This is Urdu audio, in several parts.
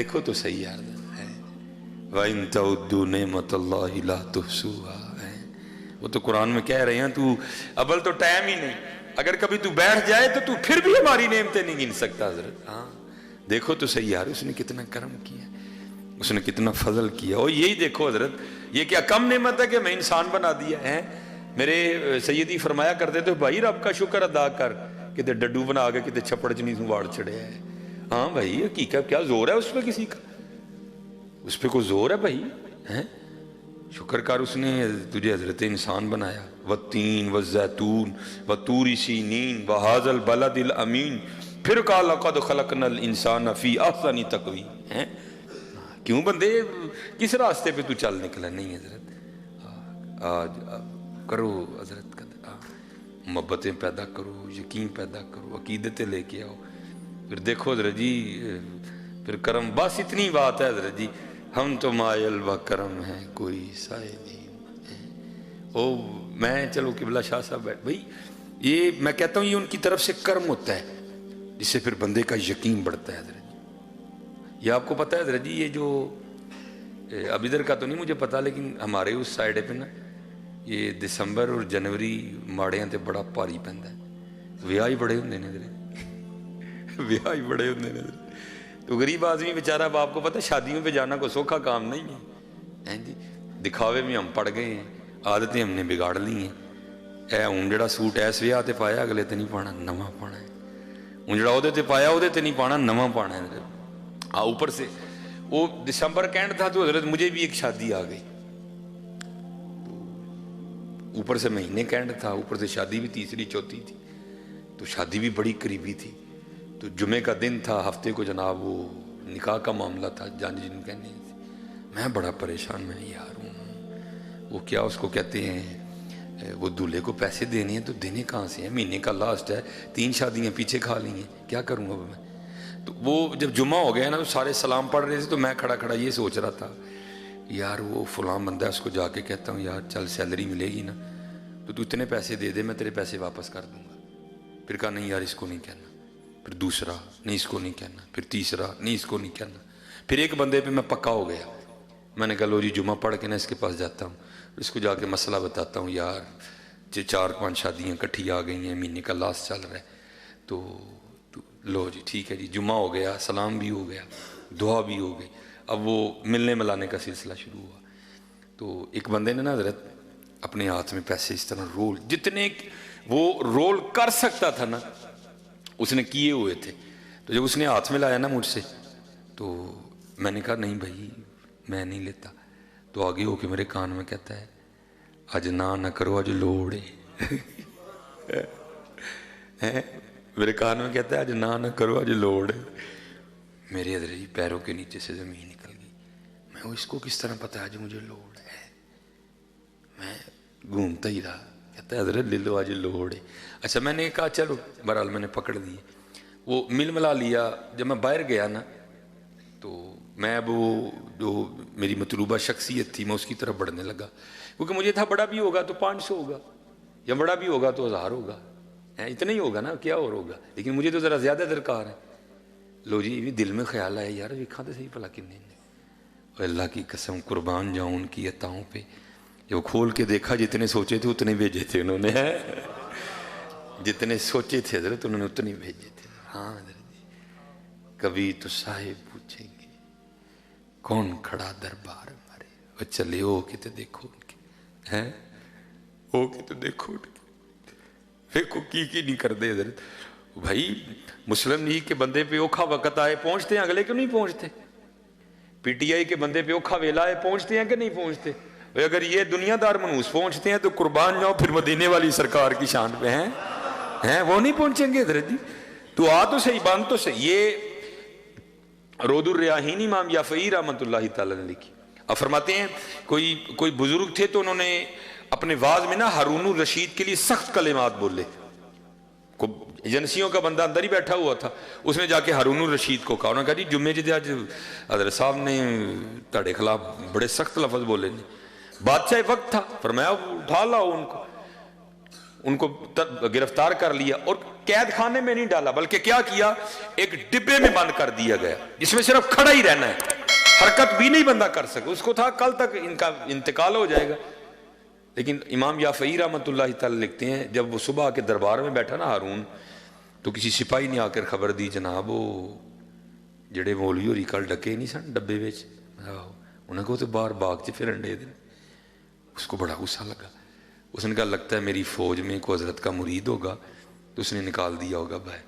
دیکھو تو صحیح یار ہے وَإِن تَعُدُّوا نِعْمَتَ اللَّهِ لَا تُحْصُوهَا ہے، وہ تو قرآن میں کہہ رہے ہیں تو اول تو ٹائم ہی نہیں، اگر کبھی تو بیٹھ جائے تو تو پھر بھی ہماری نعمتیں نہیں گن سکتا حضرت۔ ہاں دیکھو تو صحیح یار اس نے کتنا کرم کیا، اس نے کتنا فضل کیا۔ اور یہی دیکھو حضرت، یہ کیا کم نعمت ہے کہ میں انسان بنا دیا ہے؟ میرے سیدی فرمایا کرتے تو بھائی رب کا شکر ادا کر، کتے ڈڈو بنا کے کتے چھپڑ چنی سے واڑ چڑھے ہے۔ ہاں بھائی حقیقت کیا زور ہے اس پہ کسی کا؟ اس پہ کوئی زور ہے بھائی؟ شکر کر اس نے تجھے حضرت انسان بنایا۔ والتین والزیتون وطور سینین وہذا البلد الامین، پھر کہا لقد خلقنا الانسان فی احسن تقویم۔ کیوں بندے کس راستے پہ تو چل نکلا؟ نہیں حضرت آج کرو حضرت محبتیں پیدا کرو، یقین پیدا کرو، عقیدتیں لے کے آؤ، پھر دیکھو حضرت جی پھر کرم۔ بس اتنی بات ہے حضرت جی، ہم تو مائل و کرم ہیں کوئی سائے نہیں۔ او میں چلو قبلہ شاہ صاحب بیٹھ بھائی، یہ میں کہتا ہوں یہ ان کی طرف سے کرم ہوتا ہے جس سے پھر بندے کا یقین بڑھتا ہے حضرت جی۔ یہ آپ کو پتہ ہے حضرت جی، یہ جو اب ادھر کا تو نہیں مجھے پتا، لیکن ہمارے اس سائڈ پہ نا یہ دسمبر اور جنوری ماڑیاں تے بڑا پاری پہنتا ہے، ویاہ ہی بڑے ہوندے نے حضرت، ویاہ ہی بڑے ہوندے نے حضرت۔ تو غریب آدمی بیچارہ، اب آپ کو پتہ شادیوں پہ جانا کوئی سوکھا کام نہیں ہے جی، دکھاوے میں ہم پڑ گئے ہیں، عادتیں ہم نے بگاڑ لی ہیں۔ اے ہوں جڑا سوٹ ایس ویاہ تے پایا اگلے تے نہیں پانا، نواں پانا ہے۔ ہوں جڑا عہدے تے پایا عہدے تے نہیں پانا، نواں پانا ہے۔ اوپر سے وہ دسمبر کینڈ تھا تو حضرت مجھے بھی ایک شادی آ گئی، اوپر سے مہینے کینڈ تھا، اوپر سے شادی بھی تیسری چوتھی تھی، تو شادی بھی بڑی قریبی تھی۔ تو جمعے کا دن تھا، ہفتے کو جناب وہ نکاح کا معاملہ تھا، جان جن کہنے تھے۔ میں بڑا پریشان، میں یار ہوں وہ کیا اس کو کہتے ہیں، وہ دولہے کو پیسے دینے ہیں تو دینے کہاں سے ہیں؟ مہینے کا لاسٹ ہے، 3 شادیاں پیچھے کھا لی ہیں، کیا کروں اب میں؟ تو وہ جب جمعہ ہو گیا نا تو سارے سلام پڑھ رہے تھے، تو میں کھڑا کھڑا یہ سوچ رہا تھا یار وہ فلاں بندہ ہے، اس کو جا کے کہتا ہوں یار چل سیلری ملے گی نا تو اتنے پیسے دے دے، میں تیرے پیسے واپس کر دوں گا۔ پھر کہا نہیں یار اس کو نہیں کہنا، پھر دوسرا نہیں اس کو نہیں کہنا، پھر تیسرا نہیں اس کو نہیں کہنا، پھر ایک بندے پہ میں پکا ہو گیا۔ میں نے کہا لو جی جمعہ پڑھ کے نا اس کے پاس جاتا ہوں، اس کو جا کے مسئلہ بتاتا ہوں، یار 4-5 شادیاں کٹھی آ گئی ہیں، مہینے کا لاسٹ چل رہا ہے، تو لو جی ٹھیک ہے جی۔ جمعہ ہو گیا، سلام بھی ہو گیا، دعا بھی ہو گئی، اب وہ ملنے ملانے کا سلسلہ شروع ہوا۔ تو ایک بندے نے نا حضرت اپنے ہاتھ میں پیسے اس طرح رول، جتنے وہ رول کر سکتا تھا نا اس نے کیے ہوئے تھے۔ تو جب اس نے ہاتھ میں لایا نا مجھ سے تو میں نے کہا نہیں بھائی میں نہیں لیتا۔ تو آگے ہو کے میرے کان میں کہتا ہے اج نہ کرو اج لوڑ ہے، میرے کان میں کہتا ہے اج نہ کرو اج لوڑ ہے۔ میرے حضرت جی پیروں کے نیچے سے زمین نکل گئی، میں اس کو کس طرح پتا ہے آج مجھے لوڑ ہے؟ میں گھومتا ہی رہا، کہتا ہے حضرت لے لو آج لوڑ ہے۔ اچھا میں نے کہا چلو، بہرحال میں نے پکڑ لیے، وہ مل ملا لیا۔ جب میں باہر گیا نا تو میں اب وہ جو میری مطلوبہ شخصیت تھی میں اس کی طرف بڑھنے لگا، کیونکہ مجھے تھا بڑا بھی ہوگا تو 500 ہوگا، یا بڑا بھی ہوگا تو 1000 ہوگا، اتنا ہی ہوگا نا، کیا اور ہوگا، لیکن مجھے تو ذرا زیادہ درکار ہے۔ لو جی بھی دل میں خیال آیا یار ویکھاں تو صحیح بھلا کنے نے، اور اللہ کی قسم قربان جاؤں ان کی عطاؤں پہ، جب کھول کے دیکھا جتنے سوچے تھے اتنے بھیجے تھے انہوں نے، جتنے سوچے تھے حضرت انہوں نے اتنے بھیجے تھے۔ ہاں حضرت جی کبھی تو صاحب پوچھیں گے کون کھڑا دربار ہمارے، وہ چلے ہو کے تو دیکھو ان کے، ہیں ہو کے تو دیکھو ان کے، دیکھو کی نہیں کر دے حضرت۔ بھائی مسلم لیگ کے بندے پہ اوکھا وقت آئے پہنچتے ہیں، اگلے کیوں نہیں پہنچتے؟ پی ٹی آئی کے بندے پہ اوکھا ویلا آئے پہنچتے ہیں کہ نہیں پہنچتے؟ اگر یہ دنیا دار منوس پہنچتے ہیں تو قربان جاؤ پھر مدینے والی سرکار کی شان پہ ہیں وہ نہیں پہنچیں گے حضرت جی؟ تو آ تو صحیح، بان تو صحیح۔ یہ رود الریاحین امام یافعی رحمۃ اللہ تعالی نے لکھی۔ اب فرماتے ہیں کوئی بزرگ تھے تو انہوں نے اپنے واز میں نا ہارون الرشید کے لیے سخت کلمات بولے، ایجنسیوں کا بندہ اندر ہی بیٹھا ہوا تھا، اس نے جا کے ہارون الرشید کو کہا، انہوں نے کہا جی جمعے جی آج حضرت صاحب نے تاڑے خلاف بڑے سخت لفظ بولے نے۔ بادشاہ وقت تھا، فرمایا اٹھا لاؤ ان کو گرفتار کر لیا، اور قید خانے میں نہیں ڈالا بلکہ کیا کیا، ایک ڈبے میں بند کر دیا گیا جس میں صرف کھڑا ہی رہنا ہے، حرکت بھی نہیں بندہ کر سکے، اس کو تھا کل تک ان کا انتقال ہو جائے گا۔ لیکن امام یافعی رحمۃ اللہ تعالی لکھتے ہیں جب وہ صبح کے دربار میں بیٹھا نا ہارون، تو کسی سپاہی نے آ کر خبر دی جناب وہ جڑے مولوی ہوری کل ڈکے نہیں سن ڈبے وچ، انہیں کو تو باہر باغ چ پھرن دے دیں۔ اس کو بڑا غصہ لگا، اس نے کہا لگتا ہے میری فوج میں کوئی حضرت کا مرید ہوگا تو اس نے نکال دیا ہوگا باہر۔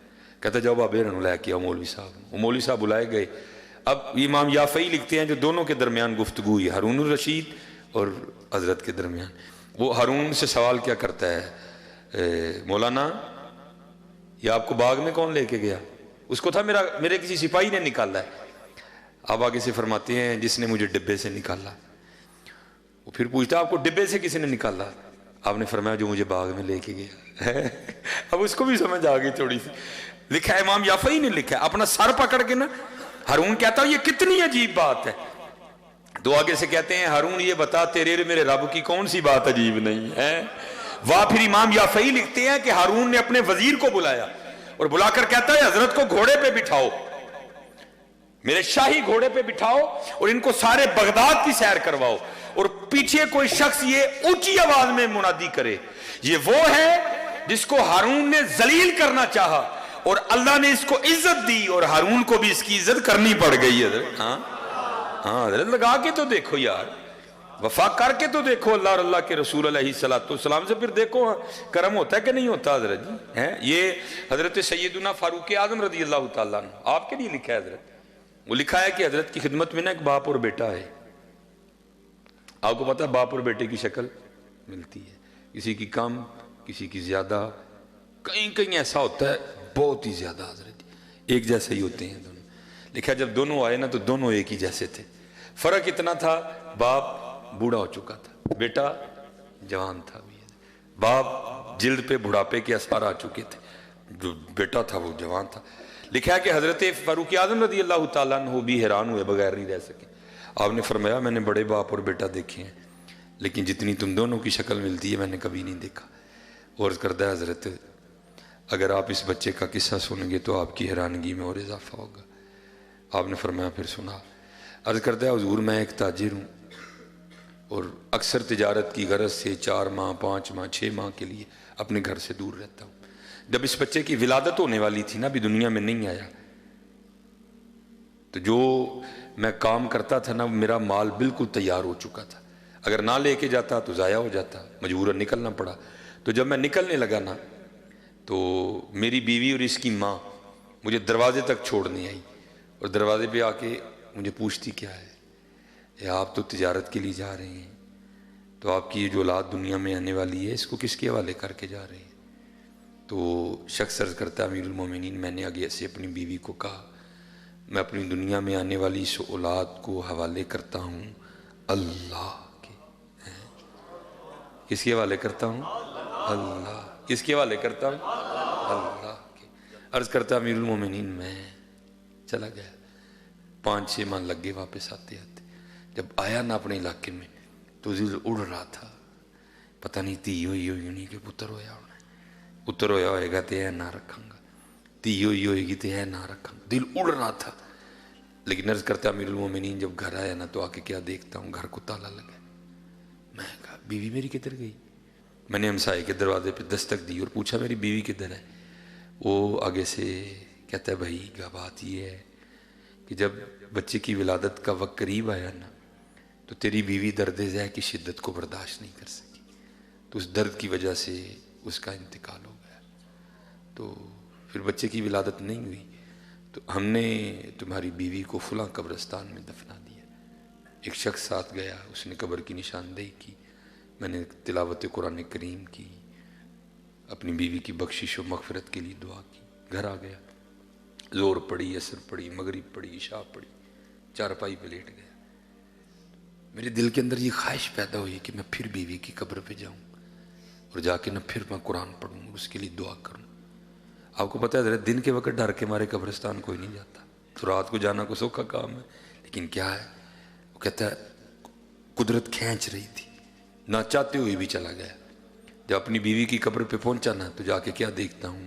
کہتا جاؤ بابے رنو لے کے آؤ مولوی صاحب۔ وہ مولوی صاحب بلائے گئے۔ اب امام یافعی لکھتے ہیں جو دونوں کے درمیان گفتگو ہوئی ہارون الرشید اور حضرت کے درمیان، وہ ہارون سے سوال کیا کرتا ہے، مولانا یہ آپ کو باغ میں کون لے کے گیا؟ اس کو تھا میرے کسی سپاہی نے نکالا ہے۔ آپ آگے سے فرماتے ہیں جس نے مجھے ڈبے سے نکالا۔ وہ پھر پوچھتا آپ کو ڈبے سے کسی نے نکالا؟ آپ نے فرمایا جو مجھے باغ میں لے کے گیا۔ اب اس کو بھی سمجھ آ گئی تھوڑی سی۔ لکھا ہے امام یافعی نے لکھا ہے، اپنا سر پکڑ کے نا ہارون کہتا یہ کتنی عجیب بات ہے۔ تو آگے سے کہتے ہیں ہارون یہ بتا تیرے میرے رب کی کون سی بات عجیب نہیں ہے؟ واہ پھر امام یافعی لکھتے ہیں کہ ہارون نے اپنے وزیر کو بلایا اور بلا کر کہتا ہے حضرت کو گھوڑے پہ بٹھاؤ، میرے شاہی گھوڑے پہ بٹھاؤ اور ان کو سارے بغداد کی سیر کرواؤ، اور پیچھے کوئی شخص یہ اونچی آواز میں منادی کرے یہ وہ ہے جس کو ہارون نے ذلیل کرنا چاہا اور اللہ نے اس کو عزت دی اور ہارون کو بھی اس کی عزت کرنی پڑ گئی۔ حضرت ہاں حضرت لگا کے تو دیکھو یار، وفا کر کے تو دیکھو اللہ اور اللہ کے رسول علیہ السلام سے، پھر دیکھو کرم ہوتا ہے کہ نہیں ہوتا حضرت جی۔ یہ حضرت سیدنا فاروق اعظم رضی اللہ تعالیٰ عنہ آپ کے لیے لکھا ہے حضرت، وہ لکھا ہے کہ حضرت کی خدمت میں نا ایک باپ اور بیٹا ہے۔ آپ کو پتا باپ اور بیٹے کی شکل ملتی ہے، کسی کی کم کسی کی زیادہ، کہیں ایسا ہوتا ہے بہت ہی زیادہ حضرت ایک جیسے ہی ہوتے ہیں دونوں۔ لکھا جب دونوں آئے نا تو دونوں ایک ہی جیسے تھے، فرق اتنا تھا باپ بوڑھا ہو چکا تھا، بیٹا جوان تھا۔ باپ جلد پہ بڑھاپے کے اثار آ چکے تھے، جو بیٹا تھا وہ جوان تھا۔ لکھا ہے کہ حضرت فاروق اعظم رضی اللہ تعالیٰ عنہ بھی حیران ہوئے بغیر نہیں رہ سکے۔ آپ نے فرمایا میں نے بڑے باپ اور بیٹا دیکھے ہیں لیکن جتنی تم دونوں کی شکل ملتی ہے میں نے کبھی نہیں دیکھا۔ اور کردہ حضرت اگر آپ اس بچے کا قصہ سنیں گے تو آپ کی حیرانگی میں اور اضافہ ہوگا۔ آپ نے فرمایا پھر سنا۔ عرض کرتا ہے حضور میں ایک تاجر ہوں اور اکثر تجارت کی غرض سے 4 ماہ 5 ماہ 6 ماہ کے لیے اپنے گھر سے دور رہتا ہوں۔ جب اس بچے کی ولادت ہونے والی تھی نا، بھی دنیا میں نہیں آیا، تو جو میں کام کرتا تھا نا میرا مال بالکل تیار ہو چکا تھا، اگر نہ لے کے جاتا تو ضائع ہو جاتا، مجبوراً نکلنا پڑا۔ تو جب میں نکلنے لگا نا تو میری بیوی اور اس کی ماں مجھے دروازے تک چھوڑنے آئی اور دروازے پہ آ کے مجھے پوچھتی کیا ہے، آپ تو تجارت کے لیے جا رہے ہیں تو آپ کی یہ جو اولاد دنیا میں آنے والی ہے اس کو کس کے حوالے کر کے جا رہے ہیں؟ تو شخص عرض کرتا امیر المومنین میں نے آگے سے اپنی بیوی کو کہا میں اپنی دنیا میں آنے والی اس اولاد کو حوالے کرتا ہوں اللہ کے۔ کس کے حوالے کرتا ہوں؟ اللہ۔ کس کے حوالے کرتا ہوں؟ اللہ کے۔ عرض کرتا امیر المومنین میں چلا گیا، 5-6 ماہ لگ گئے واپس آتے آتے۔ جب آیا نا اپنے علاقے میں تو دل اڑ رہا تھا، پتہ نہیں تھی ہوئی نہیں کہ پتر ہویا ہونا، پتر ہویا ہوئے گا تو نہ رکھاں گا، تھی ہوئے گی تو نہ رکھاں گا، دل اڑ رہا تھا۔ لیکن عرض کرتا امیر المومنین جب گھر آیا نا تو آ کے کیا دیکھتا ہوں گھر کو تالا لگا۔ میں کہا بیوی میری کدھر گئی؟ میں نے ہمسائے کے دروازے پہ دستک دی اور پوچھا میری بیوی کدھر ہے؟ وہ آگے سے کہتا ہے بھائی بات یہ ہے کہ جب بچے کی ولادت کا وقت قریب آیا نا تو تیری بیوی درد ذہ کی شدت کو برداشت نہیں کر سکی، تو اس درد کی وجہ سے اس کا انتقال ہو گیا۔ تو پھر بچے کی ولادت نہیں ہوئی تو ہم نے تمہاری بیوی کو فلاں قبرستان میں دفنا دیا۔ ایک شخص ساتھ گیا، اس نے قبر کی نشاندہی کی، میں نے تلاوت قرآن کریم کی، اپنی بیوی کی بخشش و مغفرت کے لیے دعا کی، گھر آ گیا، زور پڑی، عصر پڑی، مغرب پڑی، عشاء پڑی، چارپائی پہ لیٹ گیا۔ میرے دل کے اندر یہ خواہش پیدا ہوئی کہ میں پھر بیوی کی قبر پہ جاؤں اور جا کے نہ پھر میں قرآن پڑھوں، اس کے لیے دعا کروں۔ آپ کو پتہ ہے حضرت دن کے وقت ڈر کے مارے قبرستان کوئی نہیں جاتا، تو رات کو جانا کو سوکھا کام ہے، لیکن کیا ہے وہ کہتا ہے قدرت کھینچ رہی تھی، نہ چاہتے ہوئے بھی چلا گیا۔ جب اپنی بیوی کی قبر پہ پہنچا نا تو جا کے کیا دیکھتا ہوں،